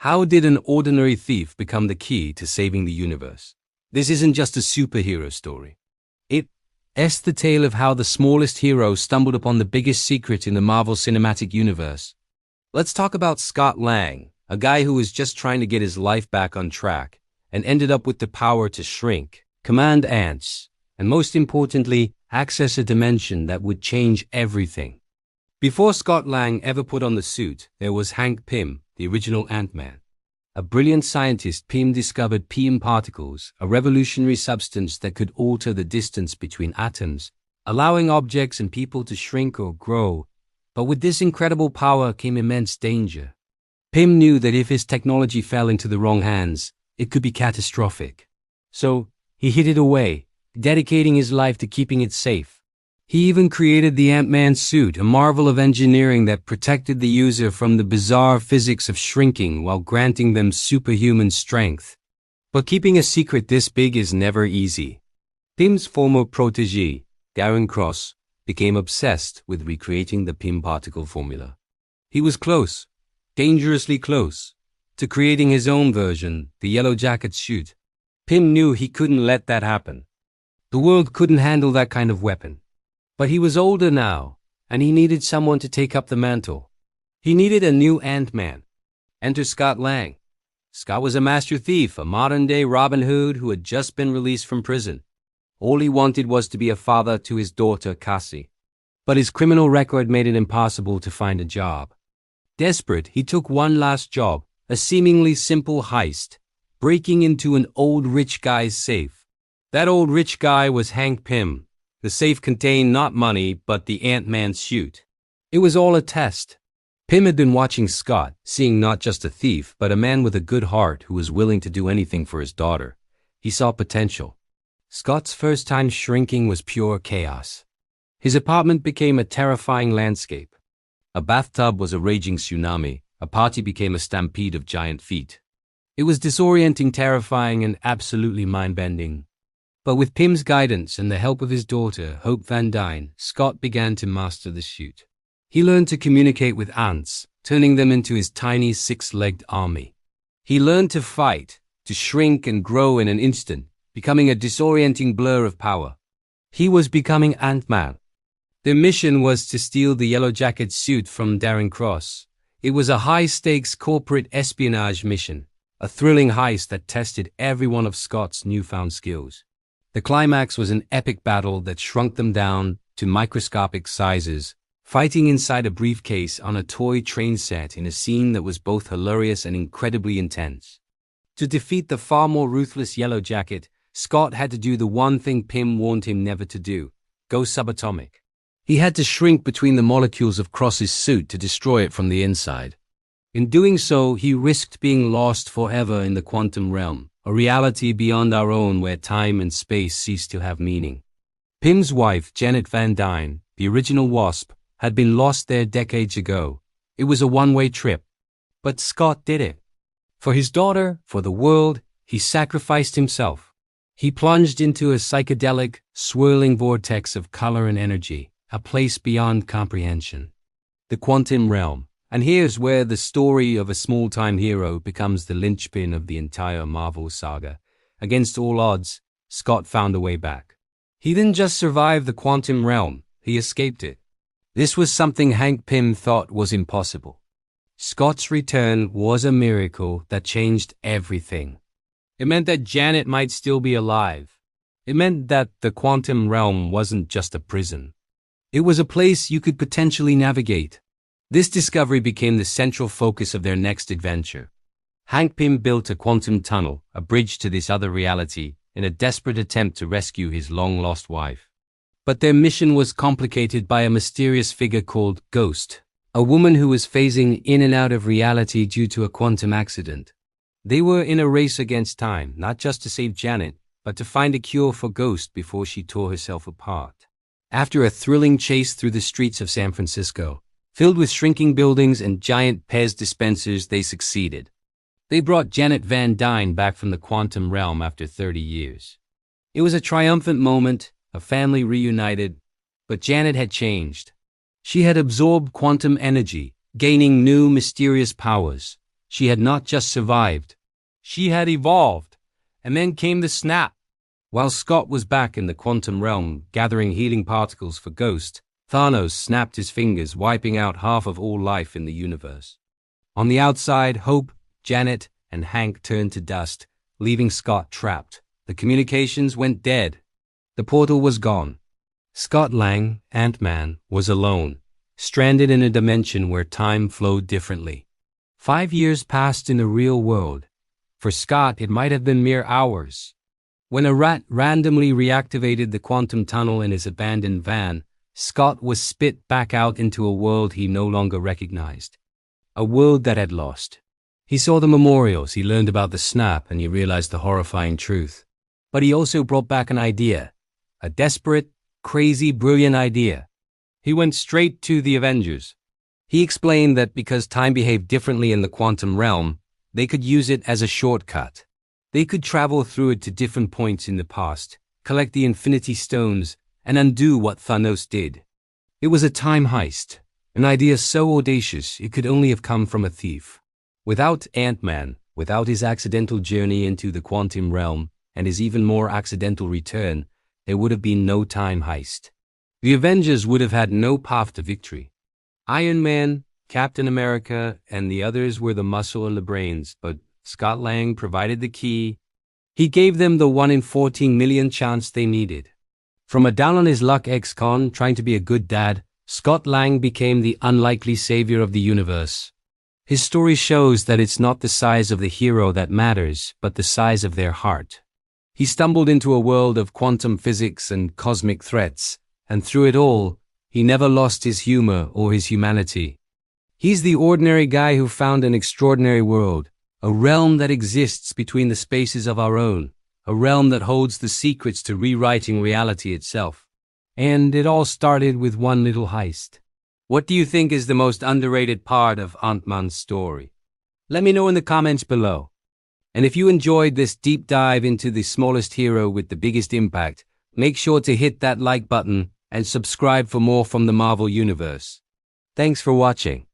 How did an ordinary thief become the key to saving the universe? This isn't just a superhero story. It's the tale of how the smallest hero stumbled upon the biggest secret in the Marvel Cinematic Universe. Let's talk about Scott Lang, a guy who was just trying to get his life back on track and ended up with the power to shrink, command ants, and most importantly, access a dimension that would change everything. Before Scott Lang ever put on the suit, there was Hank Pym, the original Ant-Man. A brilliant scientist, Pym discovered PM particles, a revolutionary substance that could alter the distance between atoms, allowing objects and people to shrink or grow. But with this incredible power came immense danger. Pym knew that if his technology fell into the wrong hands, it could be catastrophic. So, he hid it away, dedicating his life to keeping it safe. He even created the Ant-Man suit, a marvel of engineering that protected the user from the bizarre physics of shrinking while granting them superhuman strength. But keeping a secret this big is never easy. Pym's former protégé, Darren Cross, became obsessed with recreating the Pym particle formula. He was close, dangerously close, to creating his own version, the Yellow Jacket suit. Pym knew he couldn't let that happen. The world couldn't handle that kind of weapon. But he was older now, and he needed someone to take up the mantle. He needed a new Ant-Man. Enter Scott Lang. Scott was a master thief, a modern-day Robin Hood who had just been released from prison. All he wanted was to be a father to his daughter, Cassie. But his criminal record made it impossible to find a job. Desperate, he took one last job, a seemingly simple heist, breaking into an old rich guy's safe. That old rich guy was Hank Pym. The safe contained not money, but the Ant-Man suit. It was all a test. Pym had been watching Scott, seeing not just a thief, but a man with a good heart who was willing to do anything for his daughter. He saw potential. Scott's first time shrinking was pure chaos. His apartment became a terrifying landscape. A bathtub was a raging tsunami. A party became a stampede of giant feet. It was disorienting, terrifying, and absolutely mind-bending. But with Pym's guidance and the help of his daughter, Hope Van Dyne, Scott began to master the suit. He learned to communicate with ants, turning them into his tiny six-legged army. He learned to fight, to shrink and grow in an instant, becoming a disorienting blur of power. He was becoming Ant-Man. Their mission was to steal the Yellow Jacket suit from Darren Cross. It was a high-stakes corporate espionage mission, a thrilling heist that tested every one of Scott's newfound skills. The climax was an epic battle that shrunk them down to microscopic sizes, fighting inside a briefcase on a toy train set in a scene that was both hilarious and incredibly intense. To defeat the far more ruthless Yellow Jacket, Scott had to do the one thing Pym warned him never to do: go subatomic. He had to shrink between the molecules of Cross's suit to destroy it from the inside. In doing so, he risked being lost forever in the quantum realm, a reality beyond our own where time and space cease to have meaning. Pym's wife, Janet Van Dyne, the original Wasp, had been lost there decades ago. It was a one-way trip. But Scott did it. For his daughter, for the world, he sacrificed himself. He plunged into a psychedelic, swirling vortex of color and energy, a place beyond comprehension. The quantum realm. And here's where the story of a small-time hero becomes the linchpin of the entire Marvel saga. Against all odds, Scott found a way back. He didn't just survive the quantum realm, he escaped it. This was something Hank Pym thought was impossible. Scott's return was a miracle that changed everything. It meant that Janet might still be alive. It meant that the quantum realm wasn't just a prison. It was a place you could potentially navigate. This discovery became the central focus of their next adventure. Hank Pym built a quantum tunnel, a bridge to this other reality, in a desperate attempt to rescue his long-lost wife. But their mission was complicated by a mysterious figure called Ghost, a woman who was phasing in and out of reality due to a quantum accident. They were in a race against time, not just to save Janet, but to find a cure for Ghost before she tore herself apart. After a thrilling chase through the streets of San Francisco, filled with shrinking buildings and giant Pez dispensers, they succeeded. They brought Janet Van Dyne back from the quantum realm after 30 years. It was a triumphant moment, a family reunited, but Janet had changed. She had absorbed quantum energy, gaining new mysterious powers. She had not just survived. She had evolved. And then came the snap. While Scott was back in the quantum realm, gathering healing particles for Ghost, Thanos snapped his fingers, wiping out half of all life in the universe. On the outside, Hope, Janet, and Hank turned to dust, leaving Scott trapped. The communications went dead. The portal was gone. Scott Lang, Ant-Man, was alone, stranded in a dimension where time flowed differently. 5 years passed in the real world. For Scott, it might have been mere hours. When a rat randomly reactivated the quantum tunnel in his abandoned van, Scott was spit back out into a world he no longer recognized. A world that had lost. He saw the memorials, he learned about the snap, and he realized the horrifying truth. But he also brought back an idea. A desperate, crazy, brilliant idea. He went straight to the Avengers. He explained that because time behaved differently in the quantum realm, they could use it as a shortcut. They could travel through it to different points in the past, collect the Infinity Stones, and undo what Thanos did. It was a time heist, an idea so audacious it could only have come from a thief. Without Ant-Man, without his accidental journey into the quantum realm, and his even more accidental return, there would have been no time heist. The Avengers would have had no path to victory. Iron Man, Captain America, and the others were the muscle and the brains, but Scott Lang provided the key. He gave them the 1 in 14 million chance they needed. From a down-on-his-luck ex-con trying to be a good dad, Scott Lang became the unlikely savior of the universe. His story shows that it's not the size of the hero that matters, but the size of their heart. He stumbled into a world of quantum physics and cosmic threats, and through it all, he never lost his humor or his humanity. He's the ordinary guy who found an extraordinary world, a realm that exists between the spaces of our own, a realm that holds the secrets to rewriting reality itself. And it all started with one little heist. What do you think is the most underrated part of Ant-Man's story? Let me know in the comments below. And if you enjoyed this deep dive into the smallest hero with the biggest impact, make sure to hit that like button and subscribe for more from the Marvel Universe. Thanks for watching.